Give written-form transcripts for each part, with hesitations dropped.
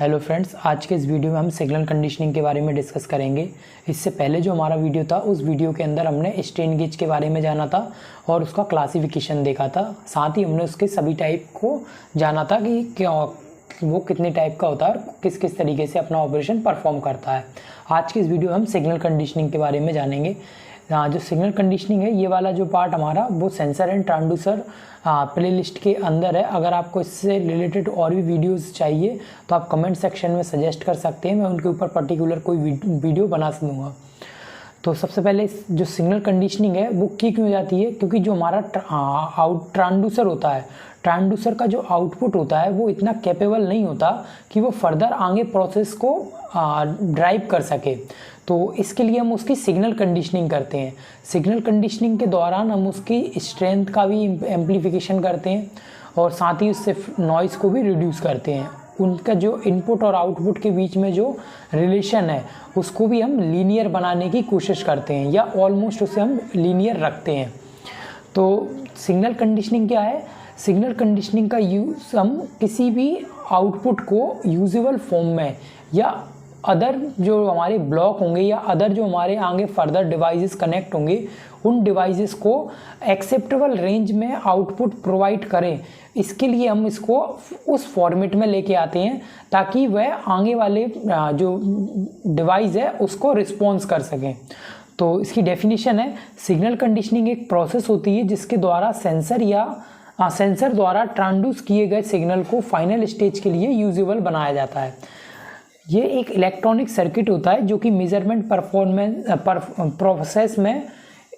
Hello friends, आज के इस वीडियो में हम सिग्नल कंडीशनिंग के बारे में डिस्कस करेंगे। इससे पहले जो हमारा वीडियो था उस वीडियो के अंदर हमने स्ट्रेन गेज के बारे में जाना था और उसका क्लासिफिकेशन देखा था। साथ ही हमने उसके सभी टाइप को जाना था कि क्या वो कितने टाइप का होता है और किस किस तरीके से अपना ऑपरेशन परफॉर्म करता है। आज के इस वीडियो में हम सिग्नल कंडीशनिंग के बारे में जानेंगे। जो सिग्नल कंडीशनिंग है, ये वाला जो पार्ट हमारा वो सेंसर एंड ट्रांसड्यूसर प्लेलिस्ट के अंदर है। अगर आपको इससे रिलेटेड और भी वीडियोस चाहिए तो आप कमेंट सेक्शन में सजेस्ट कर सकते हैं, मैं उनके ऊपर पर्टिकुलर कोई वीडियो बना दूँगा। तो सबसे पहले जो सिग्नल कंडीशनिंग है वो क्यों जाती है, क्योंकि जो हमारा ट्रांसड्यूसर होता है, ट्रांसड्यूसर का जो आउटपुट होता है वो इतना कैपेबल नहीं होता कि वो फर्दर आगे प्रोसेस को ड्राइव कर सके। तो इसके लिए हम उसकी सिग्नल कंडीशनिंग करते हैं। सिग्नल कंडीशनिंग के दौरान हम उसकी स्ट्रेंथ का भी एम्प्लीफिकेशन करते हैं और साथ ही उससे नॉइज़ को भी रिड्यूस करते हैं। उनका जो इनपुट और आउटपुट के बीच में जो रिलेशन है उसको भी हम लीनियर बनाने की कोशिश करते हैं या ऑलमोस्ट उसे हम लीनियर रखते हैं। तो सिग्नल कंडीशनिंग क्या है? सिग्नल कंडीशनिंग का यूज़ हम किसी भी आउटपुट को यूजेबल फॉर्म में या अदर जो हमारे ब्लॉक होंगे या अदर जो हमारे आगे फर्दर डिवाइसेस कनेक्ट होंगे उन डिवाइसेस को एक्सेप्टेबल रेंज में आउटपुट प्रोवाइड करें, इसके लिए हम इसको उस फॉर्मेट में लेके आते हैं ताकि वह आगे वाले जो डिवाइस है उसको रिस्पॉन्स कर सकें। तो इसकी डेफिनेशन है, सिग्नल कंडीशनिंग एक प्रोसेस होती है जिसके द्वारा सेंसर द्वारा ट्रांसड्यूस किए गए सिग्नल को फाइनल स्टेज के लिए यूजेबल बनाया जाता है। ये एक इलेक्ट्रॉनिक सर्किट होता है जो कि मेजरमेंट प्रोसेस में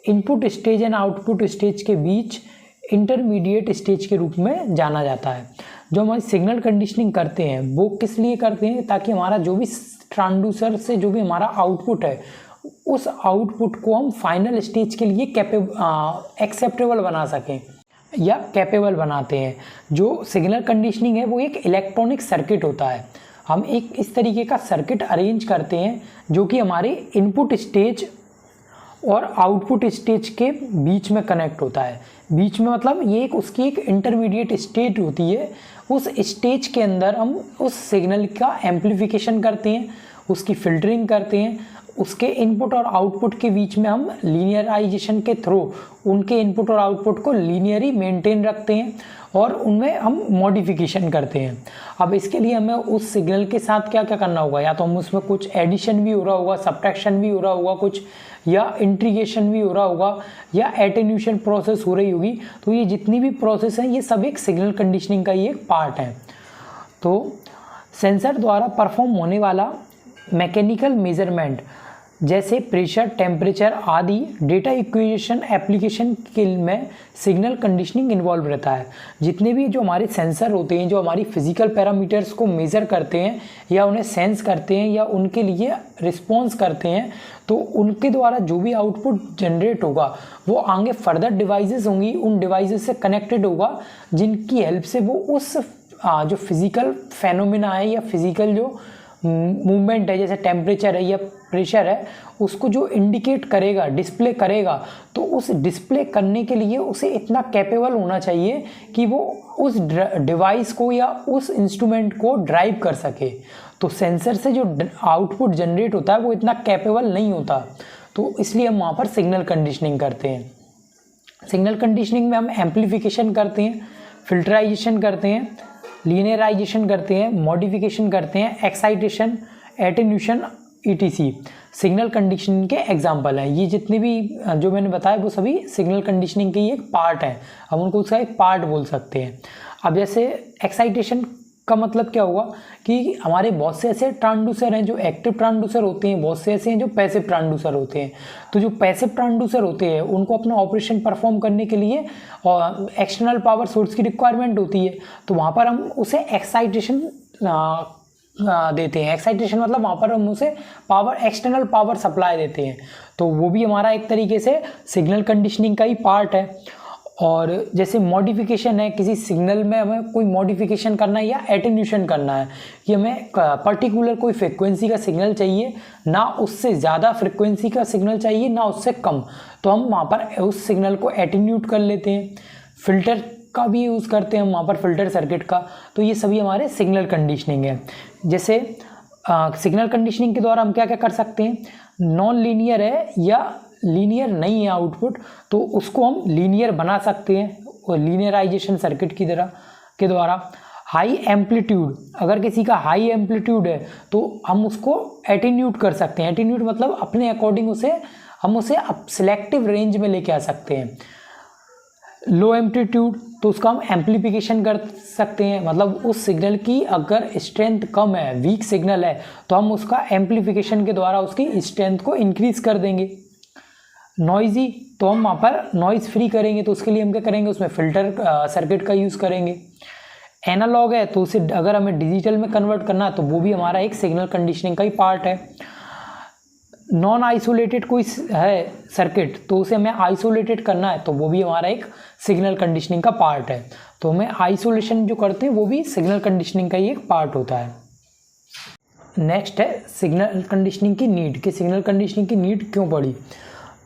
input stage and output stage के बीच इंटरमीडिएट स्टेज के रूप में जाना जाता है। जो हम सिग्नल कंडीशनिंग करते हैं वो किस लिए करते हैं, ताकि हमारा जो भी ट्रांसड्यूसर से जो भी हमारा आउटपुट है उस आउटपुट को हम फाइनल स्टेज के लिए एक्सेप्टेबल बना सकें या कैपेबल बनाते हैं। जो सिग्नल कंडीशनिंग है वो एक इलेक्ट्रॉनिक सर्किट होता है। हम एक इस तरीके का सर्किट अरेंज करते हैं जो कि हमारे इनपुट स्टेज और आउटपुट स्टेज के बीच में कनेक्ट होता है। बीच में मतलब ये एक उसकी एक इंटरमीडिएट स्टेज होती है। उस स्टेज के अंदर हम उस सिग्नल का एम्प्लीफिकेशन करते हैं, उसकी फिल्टरिंग करते हैं, उसके इनपुट और आउटपुट के बीच में हम लीनियराइजेशन के थ्रू उनके इनपुट और आउटपुट को लीनियरी मेंटेन रखते हैं और उनमें हम मॉडिफिकेशन करते हैं। अब इसके लिए हमें उस सिग्नल के साथ क्या क्या करना होगा, या तो हम उसमें कुछ एडिशन भी हो रहा होगा, सब्ट्रैक्शन भी हो रहा होगा कुछ, या इंटीग्रेशन भी हो रहा होगा, या एटेन्यूएशन प्रोसेस हो रही होगी। तो ये जितनी भी प्रोसेस हैं ये सब एक सिग्नल कंडीशनिंग का ही एक पार्ट है। तो सेंसर द्वारा परफॉर्म होने वाला मैकेनिकल मेजरमेंट जैसे प्रेशर, टेम्परेचर आदि डेटा एक्विजिशन एप्लीकेशन के में सिग्नल कंडीशनिंग इन्वॉल्व रहता है। जितने भी जो हमारे सेंसर होते हैं जो हमारी फिजिकल पैरामीटर्स को मेज़र करते हैं या उन्हें सेंस करते हैं या उनके लिए रिस्पॉन्स करते हैं, तो उनके द्वारा जो भी आउटपुट जनरेट होगा वो आगे फर्दर डिवाइसेस होंगी, उन डिवाइसेस से कनेक्टेड होगा जिनकी हेल्प से वो उस जो फिजिकल फेनोमेना है या फिजिकल जो मूवमेंट है, जैसे टेम्परेचर है या प्रेशर है, उसको जो इंडिकेट करेगा, डिस्प्ले करेगा, तो उस डिस्प्ले करने के लिए उसे इतना कैपेबल होना चाहिए कि वो उस डिवाइस को या उस इंस्ट्रूमेंट को ड्राइव कर सके। तो सेंसर से जो आउटपुट जनरेट होता है वो इतना कैपेबल नहीं होता, तो इसलिए हम वहाँ पर सिग्नल कंडीशनिंग करते हैं। सिग्नल कंडीशनिंग में हम एम्प्लीफिकेशन करते हैं, फिल्टराइजेशन करते हैं, लीनियराइजेशन करते हैं, मॉडिफिकेशन करते हैं, excitation, attenuation ETC signal conditioning के एग्जाम्पल हैं। ये जितने भी जो मैंने बताया वो सभी सिग्नल कंडीशनिंग के ही एक पार्ट हैं, हम उनको उसका एक पार्ट बोल सकते हैं। अब जैसे एक्साइटेशन का मतलब क्या हुआ कि हमारे बहुत से ऐसे ट्रांसड्यूसर हैं जो एक्टिव ट्रांसड्यूसर होते हैं, बहुत से ऐसे हैं जो पैसिव ट्रांसड्यूसर होते हैं। तो जो पैसिव ट्रांसड्यूसर होते हैं उनको अपना ऑपरेशन परफॉर्म करने के लिए एक्सटर्नल पावर सोर्स की रिक्वायरमेंट होती है, तो वहाँ पर हम उसे एक्साइटेशन देते हैं। एक्साइटेशन मतलब वहाँ पर हम उसे एक्सटर्नल पावर सप्लाई देते हैं, तो वो भी हमारा एक तरीके से सिग्नल कंडीशनिंग का ही पार्ट है। और जैसे मॉडिफिकेशन है, किसी सिग्नल में हमें कोई मॉडिफिकेशन करना है या एटेन्यूएशन करना है कि हमें पर्टिकुलर कोई फ्रिक्वेंसी का सिग्नल चाहिए, ना उससे ज़्यादा फ्रिक्वेंसी का सिग्नल चाहिए ना उससे कम, तो हम वहाँ पर उस सिग्नल को एटेन्यूट कर लेते हैं। फिल्टर का भी यूज़ करते हैं हम वहाँ पर फिल्टर सर्किट का। तो ये सभी हमारे सिग्नल कंडीशनिंग है। जैसे सिग्नल कंडीशनिंग के द्वारा हम क्या क्या कर सकते हैं, नॉन लीनियर है या लीनियर नहीं है आउटपुट, तो उसको हम लीनियर बना सकते हैं और लीनियराइजेशन सर्किट की तरह के द्वारा। हाई एम्पलीट्यूड, अगर किसी का हाई एम्पलीट्यूड है तो हम उसको एटीन्यूट कर सकते हैं। एटीन्यूट मतलब अपने अकॉर्डिंग हम उसे सिलेक्टिव रेंज में लेके आ सकते हैं। लो एम्पलीट्यूड, तो उसका हम एम्पलीफिकेशन कर सकते हैं, मतलब उस सिग्नल की अगर स्ट्रेंथ कम है, वीक सिग्नल है, तो हम उसका एम्पलीफिकेशन के द्वारा उसकी स्ट्रेंथ को इंक्रीज कर देंगे। नॉइजी, तो हम वहाँ पर नॉइज़ फ्री करेंगे, तो उसके लिए हम क्या करेंगे, उसमें फिल्टर सर्किट का यूज़ करेंगे। एनालॉग है तो उसे अगर हमें डिजिटल में कन्वर्ट करना है तो वो भी हमारा एक सिग्नल कंडीशनिंग का ही पार्ट है। नॉन आइसोलेटेड कोई है सर्किट तो उसे हमें आइसोलेटेड करना है तो वो भी हमारा एक सिग्नल कंडीशनिंग का पार्ट है। तो हमें आइसोलेशन जो करते हैं वो भी सिग्नल कंडीशनिंग का ही एक पार्ट होता है। नेक्स्ट है सिग्नल कंडीशनिंग की नीड, कि सिग्नल कंडीशनिंग की नीड क्यों पड़ी।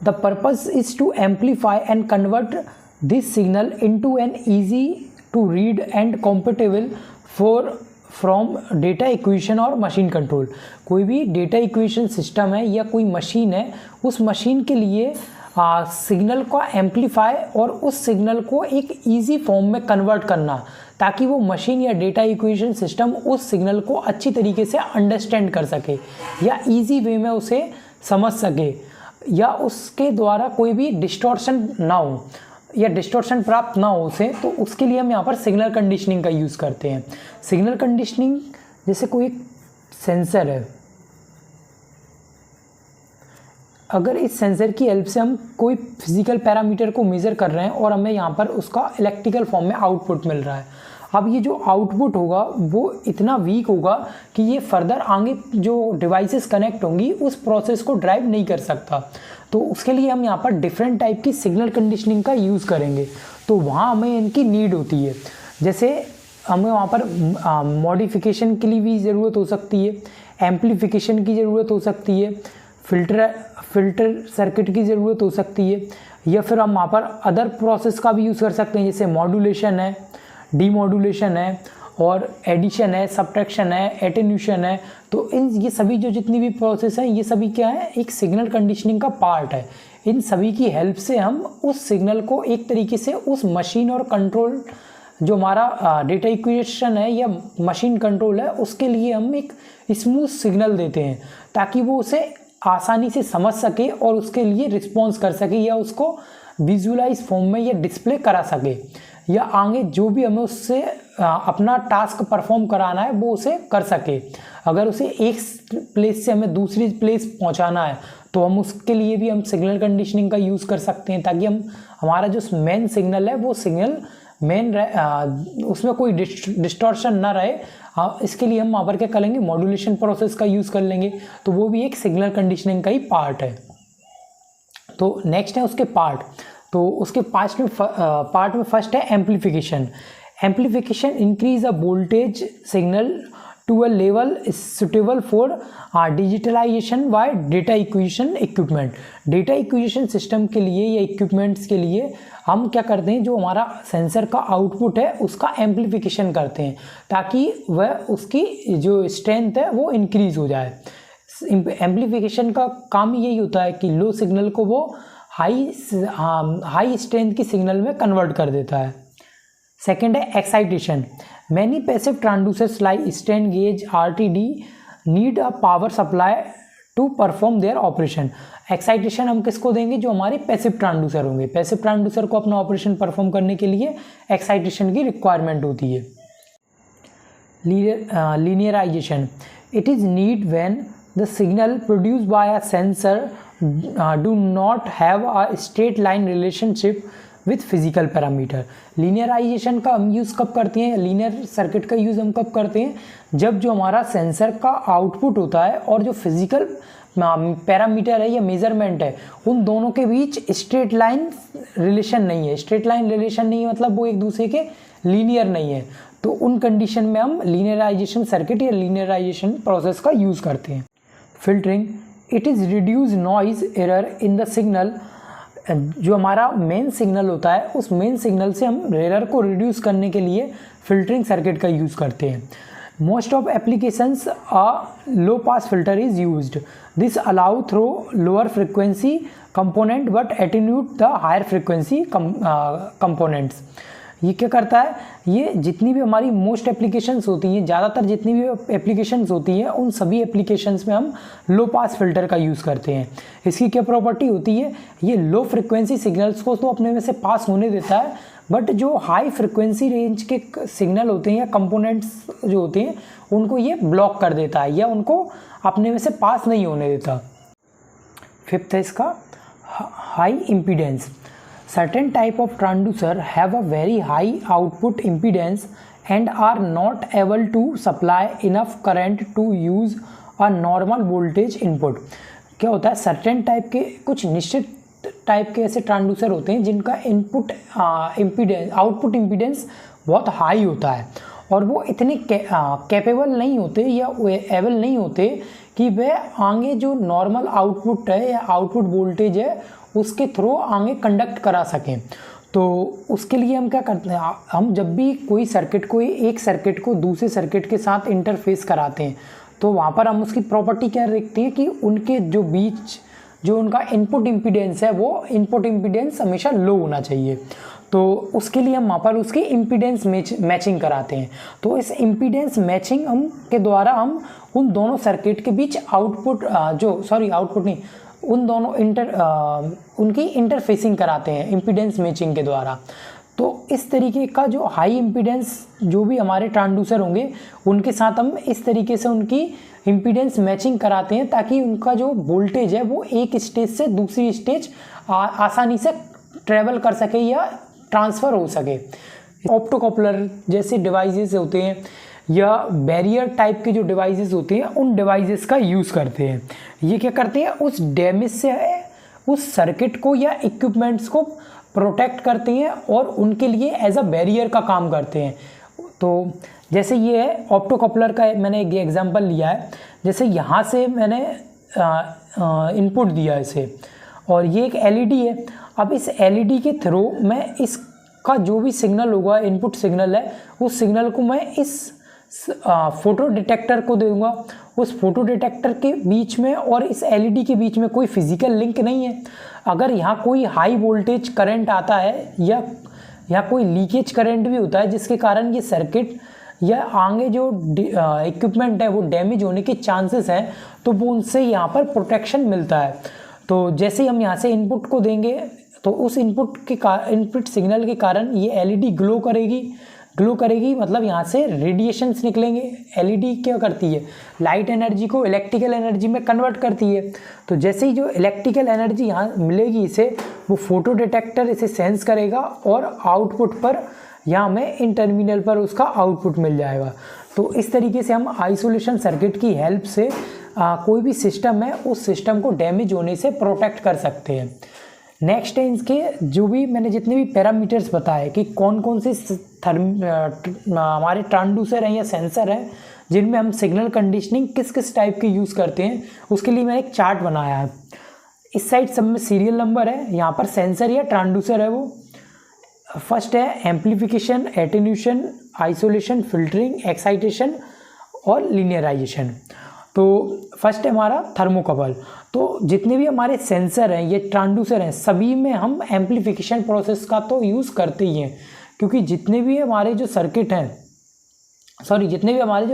The purpose is to amplify and convert this signal into an easy to read and compatible from data equation और मशीन कंट्रोल। कोई भी डेटा इक्वेशन सिस्टम है या कोई मशीन है, उस मशीन के लिए सिग्नल का एम्पलीफाई और उस सिग्नल को एक इजी फॉर्म में कन्वर्ट करना, ताकि वो मशीन या डेटा इक्वेशन सिस्टम उस सिग्नल को अच्छी तरीके से अंडरस्टैंड कर सके या इजी वे में उसे समझ सके, या उसके द्वारा कोई भी डिस्टॉर्शन ना हो या डिस्टॉर्शन प्राप्त ना हो उसे। तो उसके लिए हम यहाँ पर सिग्नल कंडीशनिंग का यूज़ करते हैं। सिग्नल कंडीशनिंग जैसे कोई एक सेंसर है, अगर इस सेंसर की हेल्प से हम कोई फिजिकल पैरामीटर को मेज़र कर रहे हैं और हमें यहाँ पर उसका इलेक्ट्रिकल फॉर्म में आउटपुट मिल रहा है, अब ये जो आउटपुट होगा वो इतना वीक होगा कि ये फर्दर आगे जो डिवाइसेस कनेक्ट होंगी उस प्रोसेस को ड्राइव नहीं कर सकता। तो उसके लिए हम यहाँ पर डिफरेंट टाइप की सिग्नल कंडीशनिंग का यूज़ करेंगे। तो वहाँ हमें इनकी नीड होती है। जैसे हमें वहाँ पर मॉडिफिकेशन के लिए भी ज़रूरत हो सकती है, एम्पलीफिकेशन की ज़रूरत हो सकती है, फिल्टर सर्किट की ज़रूरत हो सकती है, या फिर हम वहाँ पर अदर प्रोसेस का भी यूज़ कर सकते हैं, जैसे मॉड्यूलेशन है, डीमॉड्यूलेशन है, और एडिशन है, सब्ट्रैक्शन है, एटेन्यूशन है। तो ये सभी जो जितनी भी प्रोसेस हैं ये सभी क्या है, एक सिग्नल कंडीशनिंग का पार्ट है। इन सभी की हेल्प से हम उस सिग्नल को एक तरीके से उस मशीन और कंट्रोल जो हमारा डेटा इक्वेशन है या मशीन कंट्रोल है उसके लिए हम एक स्मूथ सिग्नल देते हैं, ताकि वो उसे आसानी से समझ सके और उसके लिए रिस्पॉन्स कर सके या उसको विजुअलाइज फॉर्म में या डिस्प्ले करा सके, या आगे जो भी हमें उससे अपना टास्क परफॉर्म कराना है वो उसे कर सके। अगर उसे एक प्लेस से हमें दूसरी प्लेस पहुंचाना है तो हम उसके लिए भी हम सिग्नल कंडीशनिंग का यूज़ कर सकते हैं, ताकि हमारा जो मेन सिग्नल है वो सिग्नल उसमें कोई डिस्टॉर्शन ना रहे। इसके लिए हम वहाँ पर क्या करेंगे, मॉड्यूलेशन प्रोसेस का यूज़ कर लेंगे। तो वो भी एक सिग्नल कंडीशनिंग का ही पार्ट है। तो नेक्स्ट है उसके पार्ट। तो उसके पार्ट में फर्स्ट है amplification. Amplification increase a voltage signal to a level suitable for digitalization by data equation equipment. Data equation system के लिए या इक्विपमेंट्स के लिए हम क्या करते हैं, जो हमारा सेंसर का आउटपुट है उसका एम्पलीफिकेशन करते हैं, ताकि वह उसकी जो स्ट्रेंथ है वो इंक्रीज हो जाए। एम्पलीफिकेशन का काम यही होता है कि लो सिग्नल को वो हाई स्ट्रेंथ की सिग्नल में कन्वर्ट कर देता है। सेकेंड है excitation. Many passive transducers like strain gauge RTD need a power supply to perform their operation. Excitation हम किसको देंगे, जो हमारे पैसिव ट्रांसड्यूसर होंगे। पैसिव ट्रांसड्यूसर को अपना ऑपरेशन परफॉर्म करने के लिए एक्साइटेशन की रिक्वायरमेंट होती है। Linearization, it is need when the signal produced by a sensor do not have a straight line relationship with physical parameter। Linearisation का हम यूज़ कब करते हैं, लीनियर सर्किट का यूज़ हम कब करते हैं, जब जो हमारा सेंसर का आउटपुट होता है और जो फिजिकल पैरामीटर है या मेजरमेंट है उन दोनों के बीच स्ट्रेट लाइन रिलेशन नहीं है। स्ट्रेट लाइन रिलेशन नहीं है मतलब वो एक दूसरे के लीनियर नहीं है। तो उन कंडीशन में हम लीनियराइजेशन सर्किट या लीनियराइजेशन प्रोसेस का यूज़ करते हैं। Filtering, it is reduce noise error in the signal जो हमारा मेन सिग्नल होता है उस मेन सिग्नल से हम एरर को रिड्यूस करने के लिए फिल्टरिंग सर्किट का यूज़ करते हैं। Most of applications a low pass filter is used, this allow through lower frequency component but attenuate the higher frequency components. ये क्या करता है, ये जितनी भी हमारी मोस्ट एप्लीकेशंस होती हैं, ज़्यादातर जितनी भी एप्लीकेशंस होती हैं उन सभी एप्लीकेशंस में हम लो पास फिल्टर का यूज़ करते हैं। इसकी क्या प्रॉपर्टी होती है, ये लो फ्रिक्वेंसी सिग्नल्स को तो अपने में से पास होने देता है, बट जो हाई फ्रिक्वेंसी रेंज के सिग्नल होते हैं या कंपोनेंट्स जो होते हैं उनको ये ब्लॉक कर देता है या उनको अपने में से पास नहीं होने देता। फिफ्थ है इसका high impedance. Certain type of transducer have a very high output impedance and are not able to supply enough current to use a normal voltage input। क्या होता है, सर्टेन टाइप के कुछ निश्चित टाइप के ऐसे ट्रांसड्यूसर होते हैं जिनका इनपुट इम्पीडेंस आउटपुट इम्पीडेंस बहुत हाई होता है और वो इतने कैपेबल नहीं होते या एबल नहीं होते कि वह आगे जो नॉर्मल आउटपुट है या आउटपुट वोल्टेज है उसके थ्रू आगे कंडक्ट करा सकें। तो उसके लिए हम क्या करते हैं, हम जब भी कोई सर्किट को एक सर्किट को दूसरे सर्किट के साथ इंटरफेस कराते हैं तो वहाँ पर हम उसकी प्रॉपर्टी क्या देखते हैं कि उनके जो बीच जो उनका इनपुट इम्पीडेंस है वो इनपुट इम्पीडेंस हमेशा लो होना चाहिए। तो उसके लिए हम वहाँ पर उसकी इम्पीडेंस मैचिंग कराते हैं। तो इस इम्पीडेंस मैचिंग हम के द्वारा हम उन दोनों सर्किट के बीच उन दोनों उनकी इंटरफेसिंग कराते हैं इम्पीडेंस मैचिंग के द्वारा। तो इस तरीके का जो हाई इम्पीडेंस जो भी हमारे ट्रांसड्यूसर होंगे उनके साथ हम इस तरीके से उनकी इम्पीडेंस मैचिंग कराते हैं ताकि उनका जो वोल्टेज है वो एक स्टेज से दूसरी स्टेज आसानी से ट्रेवल कर सके या ट्रांसफ़र हो सके। ऑप्टोकॉपलर जैसे डिवाइसेस होते हैं या बैरियर टाइप के जो डिवाइसेस होते हैं उन डिवाइसेस का यूज़ करते हैं। ये क्या करते हैं, उस डैमेज से उस सर्किट को या इक्विपमेंट्स को प्रोटेक्ट करते हैं और उनके लिए एज अ बैरियर का काम करते हैं। तो जैसे ये है ऑप्टोकॉपलर का मैंने एक एग्जांपल लिया है, जैसे यहाँ से मैंने इनपुट दिया इसे और ये एक एलईडी है। अब इस एलईडी के थ्रू मैं इसका जो भी सिग्नल होगा इनपुट सिग्नल है उस सिग्नल को मैं इस फोटो डिटेक्टर को दूंगा। उस फोटो डिटेक्टर के बीच में और इस एलईडी के बीच में कोई फिजिकल लिंक नहीं है। अगर यहाँ कोई हाई वोल्टेज करंट आता है या कोई लीकेज करंट भी होता है जिसके कारण ये सर्किट या आगे जो इक्विपमेंट है वो डैमेज होने के चांसेस हैं, तो वो उनसे यहाँ पर प्रोटेक्शन मिलता है। तो जैसे हम यहाँ से इनपुट को देंगे तो उस इनपुट सिग्नल के कारण ये एलईडी ग्लो करेगी मतलब यहाँ से रेडिएशंस निकलेंगे। एलईडी क्या करती है, लाइट एनर्जी को इलेक्ट्रिकल एनर्जी में कन्वर्ट करती है। तो जैसे ही जो इलेक्ट्रिकल एनर्जी यहाँ मिलेगी इसे, वो फोटो डिटेक्टर इसे सेंस करेगा और आउटपुट पर यहाँ हमें इन टर्मिनल पर उसका आउटपुट मिल जाएगा। तो इस तरीके से हम आइसोलेशन सर्किट की हेल्प से कोई भी सिस्टम है उस सिस्टम को डैमेज होने से प्रोटेक्ट कर सकते हैं। नेक्स्ट है इसके जो भी मैंने जितने भी पैरामीटर्स बताए कि कौन कौन से हमारे ट्रांसड्यूसर हैं या सेंसर हैं जिनमें हम सिग्नल कंडीशनिंग किस किस टाइप के यूज़ करते हैं, उसके लिए मैंने एक चार्ट बनाया है। इस साइड सब में सीरियल नंबर है, यहाँ पर सेंसर या ट्रांसड्यूसर है वो। फर्स्ट है amplification, attenuation, isolation, filtering, excitation और लीनियराइजेशन। तो फर्स्ट है हमारा थर्मोकपल। तो जितने भी हमारे सेंसर हैं ये ट्रांसड्यूसर हैं सभी में हम एम्प्लीफिकेशन प्रोसेस का तो यूज़ करते ही हैं, क्योंकि जितने भी हमारे जो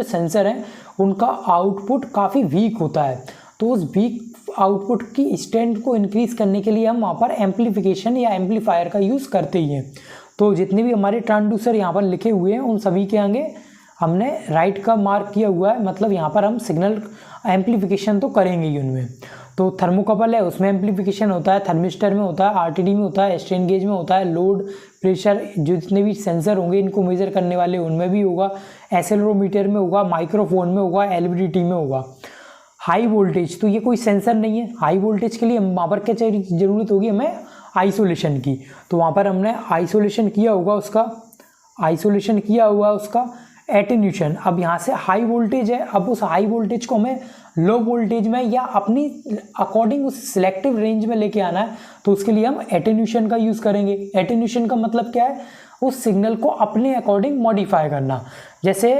सेंसर हैं उनका आउटपुट काफ़ी वीक होता है। तो उस वीक आउटपुट की स्ट्रेंथ को इंक्रीज़ करने के लिए हम वहाँ पर एम्प्लीफिकेशन या एम्पलीफायर का यूज़ करते ही हैं। तो जितने भी हमारे ट्रांसड्यूसर यहाँ पर लिखे हुए हैं उन सभी के आगे हमने राइट का मार्क किया हुआ है, मतलब यहाँ पर हम सिग्नल एम्प्लीफिकेशन तो करेंगे ही उनमें। तो थर्मोकपल है उसमें एम्प्लीफिकेशन होता है, थर्मिस्टर में होता है, आरटीडी में होता है, स्ट्रेन गेज में होता है, लोड प्रेशर जो जितने भी सेंसर होंगे इनको मेजर करने वाले उनमें भी होगा, एक्सेलेरोमीटर में होगा, माइक्रोफोन में होगा, एलवीडीटी में होगा। हाई वोल्टेज तो ये कोई सेंसर नहीं है, हाई वोल्टेज के लिए वहाँ पर क्या ज़रूरत होगी हमें आइसोलेशन की। तो वहाँ पर हमने आइसोलेशन किया हुआ उसका एटेन्यूशन, अब यहाँ से हाई वोल्टेज है, अब उस हाई वोल्टेज को हमें लो वोल्टेज में या अपनी अकॉर्डिंग उस सिलेक्टिव रेंज में लेके आना है, तो उसके लिए हम एटेन्यूशन का यूज़ करेंगे। एटेन्यूशन का मतलब क्या है, उस सिग्नल को अपने अकॉर्डिंग मॉडिफाई करना। जैसे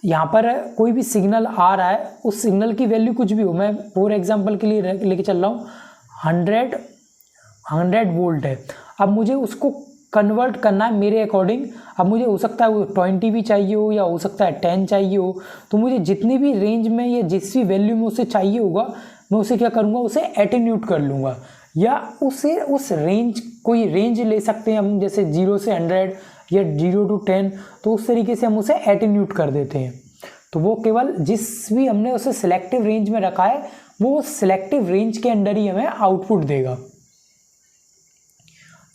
यहाँ पर कोई भी सिग्नल आ रहा है, उस सिग्नल की वैल्यू कुछ भी हो, मैं फॉर एग्जांपल के लिए लेके चल रहा हूँ 100 वोल्ट है, अब मुझे उसको कन्वर्ट करना है मेरे अकॉर्डिंग। अब मुझे हो सकता है वो 20 भी चाहिए हो या हो सकता है 10 चाहिए हो, तो मुझे जितनी भी रेंज में या जिस भी वैल्यू में उसे चाहिए होगा, मैं उसे क्या करूँगा, उसे एटेन्यूट कर लूँगा, या उसे उस रेंज, कोई रेंज ले सकते हैं हम, जैसे 0 से 100 या 0 to 10, तो उस तरीके से हम उसे एटेन्यूट कर देते हैं। तो वो केवल जिस भी हमने उसे सिलेक्टिव रेंज में रखा है, वो सिलेक्टिव रेंज के अंडर ही हमें आउटपुट देगा।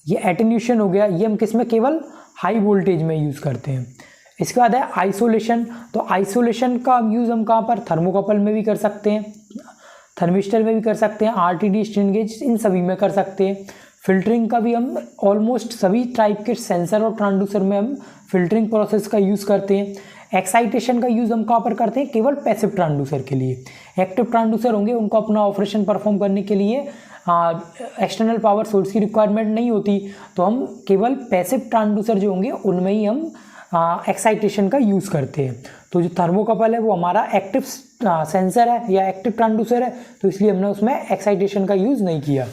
ये एटेन्यूशन हो गया, ये हम किस में, केवल हाई वोल्टेज में यूज़ करते हैं। इसके बाद है आइसोलेशन। तो आइसोलेशन का यूज़ हम कहाँ पर, थर्मोकपल में भी कर सकते हैं, थर्मिस्टर में भी कर सकते हैं, आरटीडी, स्ट्रेन गेज, इन सभी में कर सकते हैं। फिल्टरिंग का भी हम ऑलमोस्ट सभी टाइप के सेंसर और ट्रांसड्यूसर में हम फिल्टरिंग प्रोसेस का यूज़ करते हैं। एक्साइटेशन का यूज़ हम कहाँ पर करते हैं, केवल पैसिव ट्रांसड्यूसर के लिए। एक्टिव ट्रांसड्यूसर होंगे, उनको अपना ऑपरेशन परफॉर्म करने के लिए एक्सटर्नल पावर सोर्स की रिक्वायरमेंट नहीं होती, तो हम केवल पैसिव ट्रांसड्यूसर जो होंगे उनमें ही हम एक्साइटेशन का यूज़ करते हैं। तो जो थर्मोकपल है वो हमारा एक्टिव सेंसर है या एक्टिव ट्रांसड्यूसर है, तो इसलिए हमने उसमें एक्साइटेशन का यूज़ नहीं किया।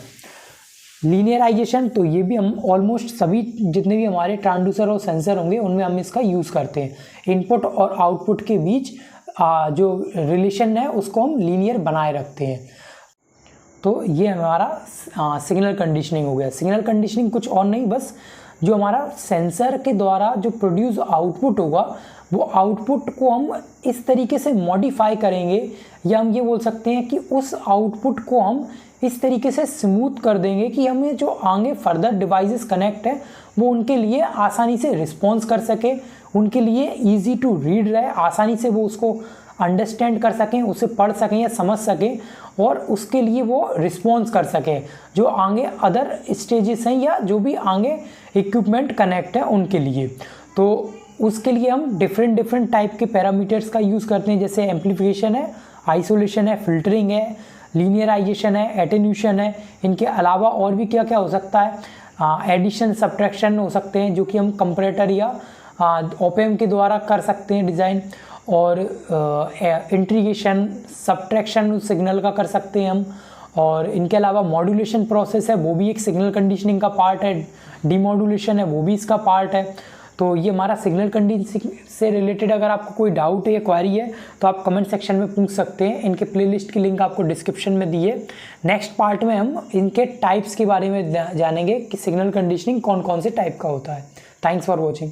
लीनियराइजेशन, तो ये भी हम ऑलमोस्ट सभी जितने भी हमारे ट्रांसड्यूसर और सेंसर होंगे उनमें हम इसका यूज़ करते हैं। इनपुट और आउटपुट के बीच जो रिलेशन है उसको हम लीनियर बनाए रखते हैं। तो ये हमारा सिग्नल कंडीशनिंग हो गया। सिग्नल कंडीशनिंग कुछ और नहीं, बस जो हमारा सेंसर के द्वारा जो प्रोड्यूस आउटपुट होगा, वो आउटपुट को हम इस तरीके से मॉडिफाई करेंगे, या हम ये बोल सकते हैं कि उस आउटपुट को हम इस तरीके से स्मूथ कर देंगे कि हमें जो आगे फर्दर डिवाइसेस कनेक्ट है वो उनके लिए आसानी से रिस्पॉन्स कर सके, उनके लिए ईजी टू रीड रहे, आसानी से वो उसको अंडरस्टैंड कर सकें, उसे पढ़ सकें या समझ सकें, और उसके लिए वो रिस्पॉन्स कर सकें जो आगे अदर स्टेजेस हैं या जो भी आगे इक्विपमेंट कनेक्ट है उनके लिए। तो उसके लिए हम डिफरेंट टाइप के पैरामीटर्स का यूज़ करते हैं, जैसे एम्पलीफिकेशन है, आइसोलेशन है, फिल्टरिंग है, लीनियराइजेशन है, एटेन्यूशन है। इनके अलावा और भी क्या क्या हो सकता है, एडिशन, सब्ट्रैक्शन हो सकते हैं, जो कि हम कंपैरेटर या ऑप-एम्प के द्वारा कर सकते हैं डिज़ाइन, और इंटीग्रेशन, सब्ट्रैक्शन सिग्नल का कर सकते हैं हम। और इनके अलावा मॉड्यूलेशन प्रोसेस है, वो भी एक सिग्नल कंडीशनिंग का पार्ट है, डीमॉड्यूलेशन है वो भी इसका पार्ट है। तो ये हमारा सिग्नल कंडीशनिंग से रिलेटेड अगर आपको कोई डाउट है या क्वेरी है तो आप कमेंट सेक्शन में पूछ सकते हैं। इनके प्लेलिस्ट की लिंक आपको डिस्क्रिप्शन में दी है। नेक्स्ट पार्ट में हम इनके टाइप्स के बारे में जानेंगे कि सिग्नल कंडीशनिंग कौन कौन से टाइप का होता है। Thanks for watching.